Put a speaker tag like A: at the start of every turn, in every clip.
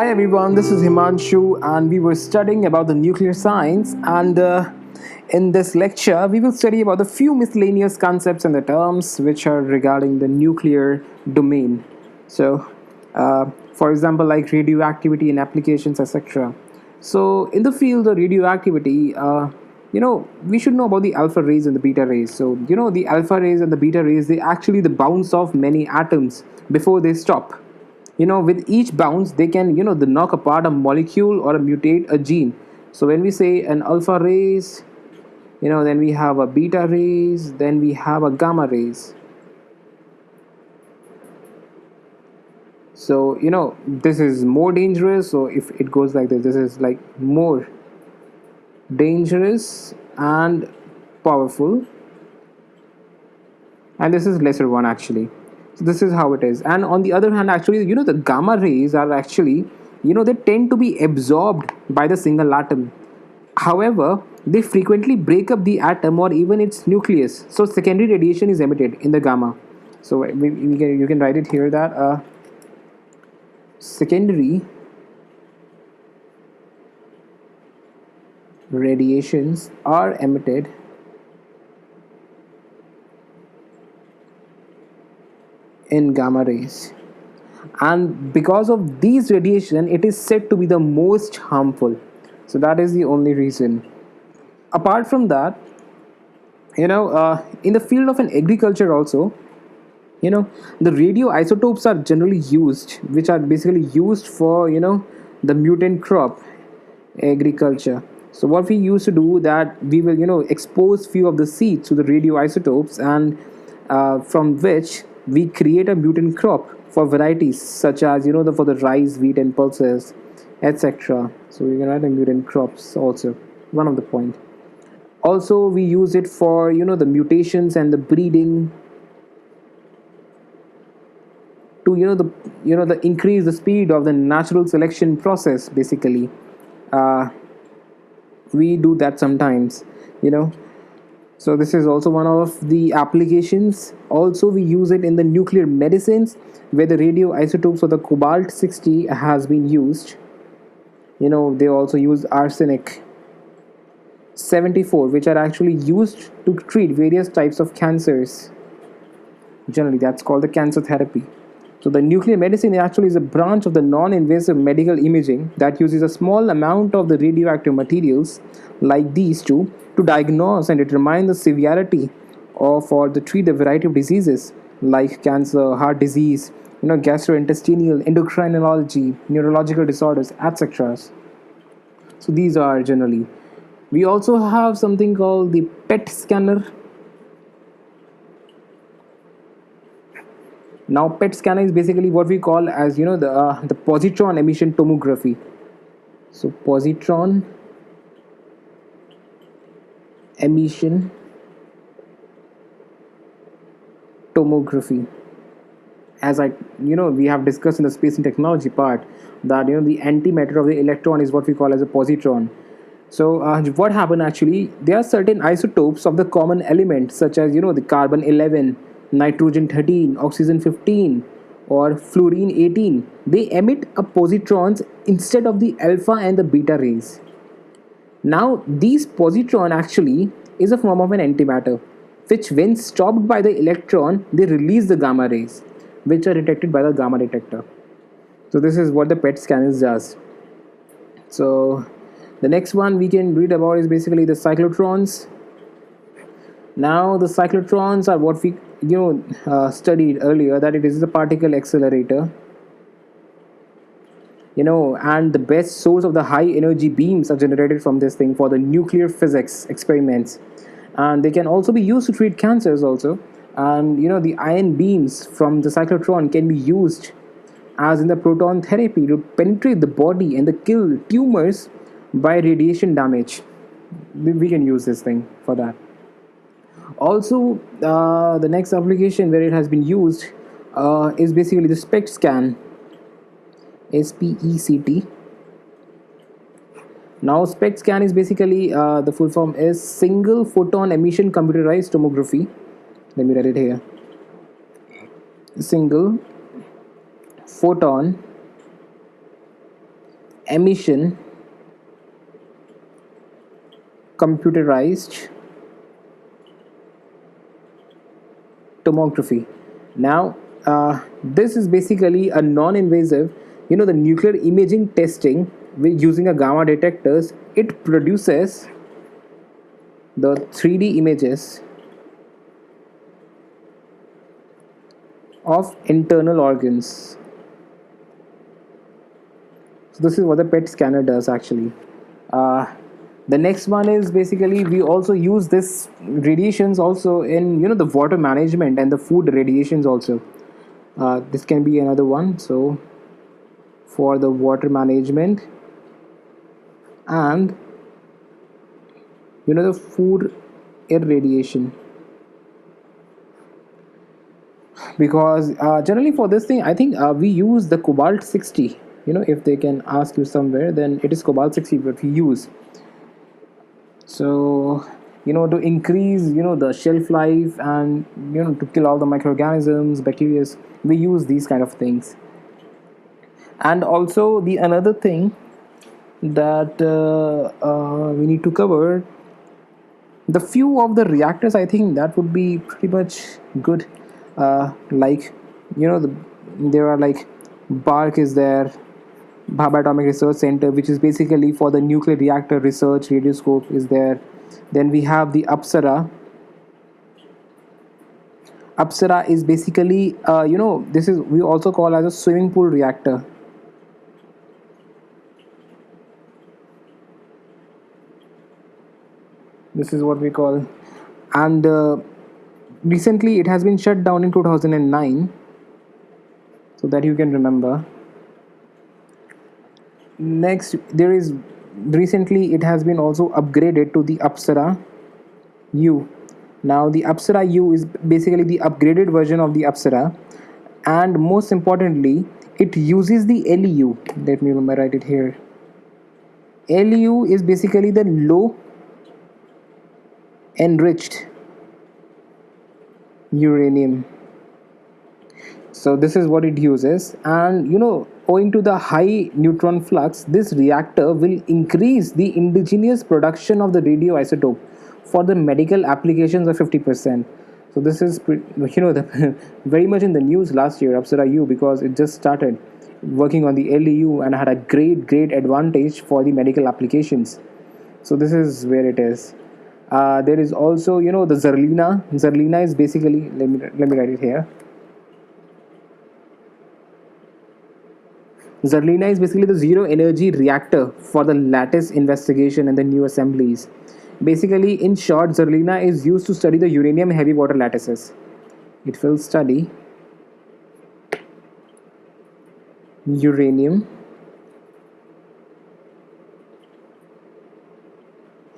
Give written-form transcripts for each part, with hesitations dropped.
A: Hi everyone, this is Himanshu, and we were studying about the nuclear science. And in this lecture, we will study about the few miscellaneous concepts and the terms which are regarding the nuclear domain. So, for example, like radioactivity in applications, etc. So, in the field of radioactivity, we should know about the alpha rays and the beta rays. So, the alpha rays and the beta rays, they actually the bounce off many atoms before they stop. With each bounce they can they knock apart a molecule or mutate a gene. So when we say an alpha rays, then we have a beta rays, then we have a gamma rays. So this is more dangerous. So if it goes like this is like more dangerous and powerful, and this is lesser one actually. So this is how it is. And on the other hand, actually, the gamma rays are actually, they tend to be absorbed by the single atom. However, they frequently break up the atom or even its nucleus. So secondary radiation is emitted in the gamma. So you can write it here that secondary radiations are emitted in gamma rays, and because of these radiation it is said to be the most harmful. So that is the only reason. Apart from that, in the field of an agriculture also, the radioisotopes are generally used, which are basically used for the mutant crop agriculture. So what we used to do that we will expose few of the seeds to the radioisotopes, and from which we create a mutant crop for varieties such as for the rice, wheat, and pulses, etc. So we can write the mutant crops also, one of the point. Also we use it for the mutations and the breeding to the increase the speed of the natural selection process basically. We do that sometimes. So this is also one of the applications. Also we use it in the nuclear medicines, where the radioisotopes of the cobalt 60 has been used. They also use arsenic 74, which are actually used to treat various types of cancers. Generally that's called the cancer therapy. So the nuclear medicine actually is a branch of the non-invasive medical imaging that uses a small amount of the radioactive materials like these two to diagnose and determine the severity of or to treat a variety of diseases like cancer, heart disease, gastrointestinal, endocrinology, neurological disorders, etc. So these are generally. We also have something called the PET scanner. Now PET scanner is basically what we call as the positron emission tomography. So positron emission tomography, as we have discussed in the space and technology part, that the antimatter of the electron is what we call as a positron. So what happened actually, there are certain isotopes of the common element such as the carbon 11, nitrogen 13, oxygen 15, or fluorine 18. They emit a positrons instead of the alpha and the beta rays. Now these positron actually is a form of an antimatter, which when stopped by the electron they release the gamma rays, which are detected by the gamma detector. So this is what the PET scan does. So the next one we can read about is basically the cyclotrons. Now the cyclotrons are what we studied earlier, that it is the particle accelerator, and the best source of the high energy beams are generated from this thing for the nuclear physics experiments, and they can also be used to treat cancers also. And the ion beams from the cyclotron can be used as in the proton therapy to penetrate the body and to kill tumors by radiation damage. We can use this thing for that. Also the next application where it has been used is basically the SPECT scan, SPECT. Now SPECT scan is basically the full form is single photon emission computerized tomography. Let me write it here. Single photon emission computerized tomography. Now, this is basically a non-invasive, the nuclear imaging testing with using a gamma detectors. It produces the 3D images of internal organs. So this is what the PET scanner does actually. Uh, the next one is basically we also use this radiations also in the water management and the food radiations also. This can be another one. So for the water management and the food irradiation, because generally for this thing I think we use the cobalt 60. If they can ask you somewhere, then it is cobalt 60 what we use. So to increase the shelf life and to kill all the microorganisms, bacteria, we use these kind of things. And also the another thing that we need to cover, the few of the reactors, I think that would be pretty much good. Like there are like BARC is there, Bhabha Atomic Research Center, which is basically for the nuclear reactor research. Radioscope is there. Then we have the APSARA. APSARA is basically this is we also call as a swimming pool reactor. This is what we call, and recently it has been shut down in 2009, so that you can remember. Next, there is recently it has been also upgraded to the APSARA-U. Now the APSARA-U is basically the upgraded version of the APSARA, and most importantly it uses the LEU. Let me write it here. LEU is basically the low enriched uranium. So this is what it uses, and owing to the high neutron flux, this reactor will increase the indigenous production of the radioisotope for the medical applications of 50%. So this is very much in the news last year, APSARA-U, because it just started working on the LEU and had a great advantage for the medical applications. So this is where it is. There is also the ZERLINA. ZERLINA is basically, let me write it here. ZERLINA is basically the zero energy reactor for the lattice investigation and the new assemblies. Basically, in short, ZERLINA is used to study the uranium heavy water lattices. It will study uranium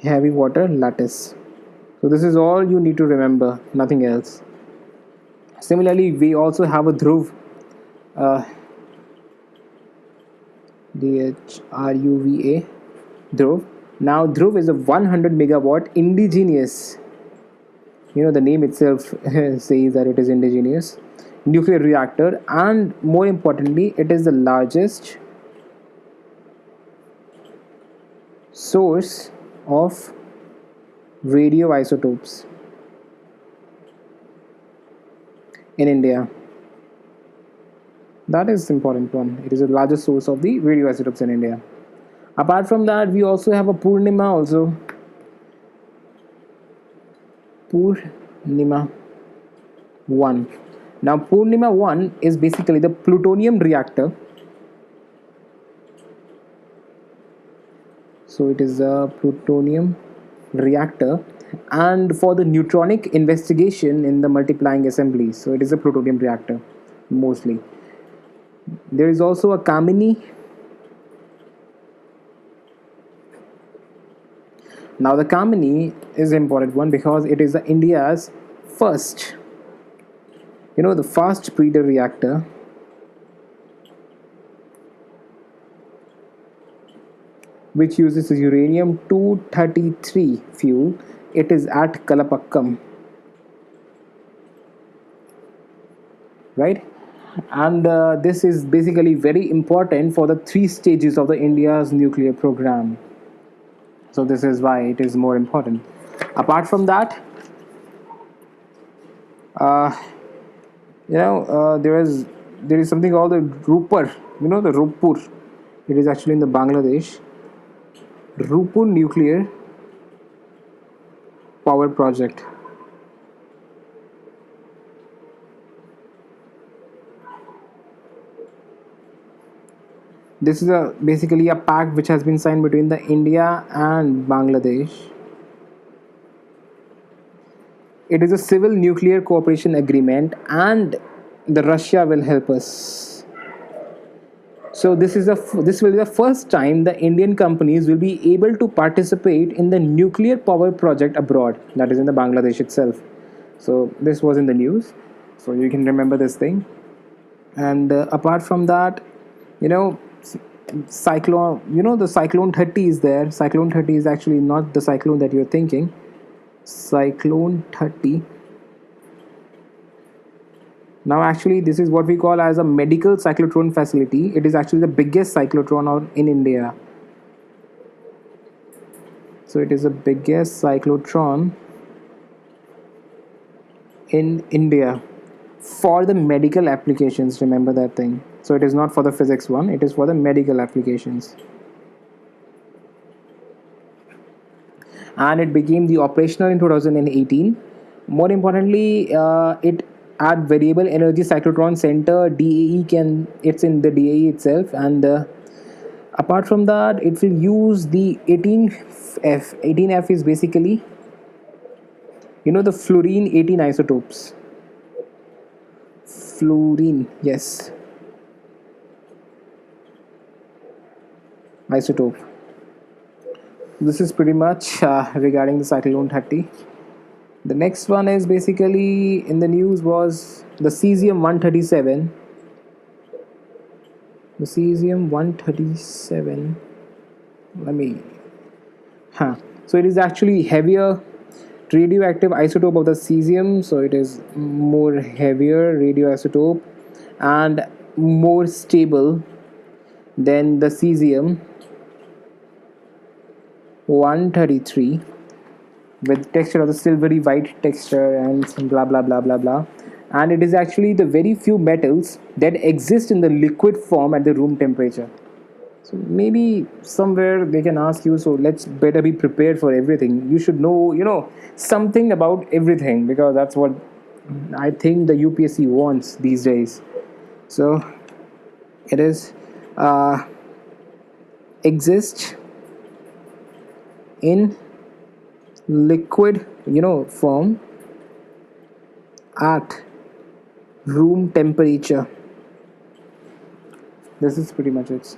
A: heavy water lattice. So this is all you need to remember, nothing else. Similarly, we also have a DHRUVA, DHRUVA, DHRUV. Now DHRUV is a 100 megawatt indigenous, the name itself says that it is indigenous nuclear reactor, and more importantly it is the largest source of radioisotopes in India. That is important one. It is the largest source of the radioisotopes in India. Apart from that, we also have a PURNIMA also. PURNIMA 1. Now PURNIMA 1 is basically the plutonium reactor. So it is a plutonium reactor, and for the neutronic investigation in the multiplying assemblies. So it is a plutonium reactor mostly. There is also a KAMINI. Now the KAMINI is an important one because it is India's first, the fast breeder reactor, which uses uranium-233 fuel. It is at Kalapakkam, right? And this is basically very important for the three stages of the India's nuclear program. So this is why it is more important. Apart from that, uh, there is something called the Roopur. The Roopur. It is actually in the Bangladesh. Roopur nuclear power project. This is basically a pact which has been signed between the India and Bangladesh. It is a civil nuclear cooperation agreement, and the Russia will help us. So this will be the first time the Indian companies will be able to participate in the nuclear power project abroad, that is in the Bangladesh itself. So this was in the news. So you can remember this thing. And apart from that, you know, cyclone. The cyclone 30 is there. Cyclone 30 is actually not the cyclone that you're thinking. Cyclone 30. Now actually this is what we call as a medical cyclotron facility. It is actually the biggest cyclotron in India. So it is the biggest cyclotron in India for the medical applications. Remember that thing. So it is not for the physics one, it is for the medical applications. And it became the operational in 2018. More importantly, it at Variable Energy Cyclotron Center DAE it's in the DAE itself. And apart from that, it will use the 18F. 18F is basically the fluorine 18 isotopes. Fluorine, yes, isotope. This is pretty much regarding the cyclone 30. The next one is basically in the news was the Cesium 137. The Cesium 137. So it is actually heavier radioactive isotope of the cesium. So it is more heavier radioisotope and more stable than the cesium 133, with texture of the silvery white texture and some blah blah blah blah blah. And it is actually the very few metals that exist in the liquid form at the room temperature. So maybe somewhere they can ask you, so let's better be prepared for everything. You should know something about everything, because that's what I think the UPSC wants these days. So it is exist in liquid form at room temperature. This is pretty much it.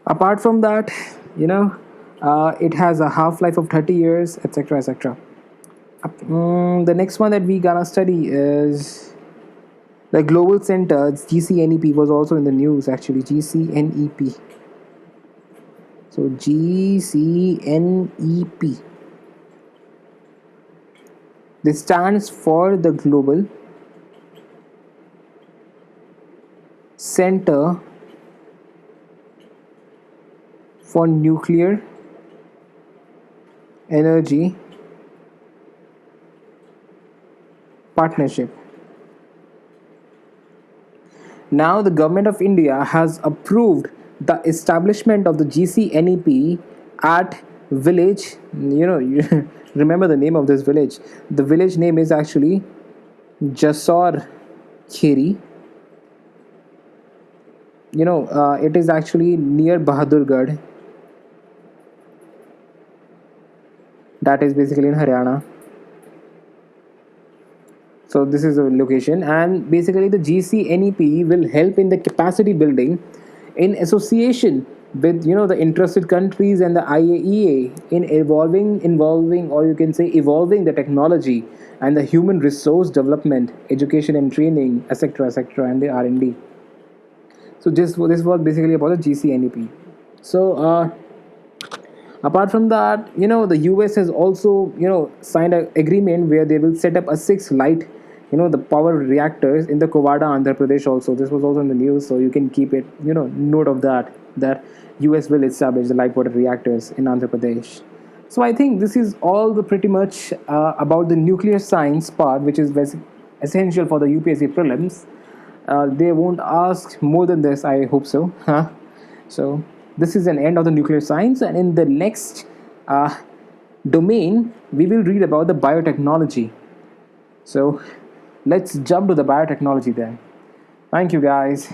A: Apart from that, it has a half-life of 30 years, etc., etc. The next one that we gonna study is the global center. GCNEP was also in the news actually. GCNEP. So GCNEP. This stands for the Global Center for Nuclear Energy Partnership. Now the government of India has approved the establishment of the GCNEP at village. You remember the name of this village. The village name is actually Jasor Kheri. It is actually near Bahadurgarh. That is basically in Haryana. So this is a location, and basically the GCNEP will help in the capacity building in association with the interested countries and the IAEA in involving, or you can say evolving the technology and the human resource development, education and training, etc., etc., and the R&D. So this was basically about the GCNEP. So apart from that, the US has also signed an agreement where they will set up a 6 light the power reactors in the Kovada, Andhra Pradesh also. This was also in the news, so you can keep it, note of that US will establish the light water reactors in Andhra Pradesh. So I think this is all the pretty much about the nuclear science part, which is essential for the UPSC prelims. They won't ask more than this, I hope so. So this is an end of the nuclear science, and in the next domain, we will read about the biotechnology. So let's jump to the biotechnology then. Thank you, guys.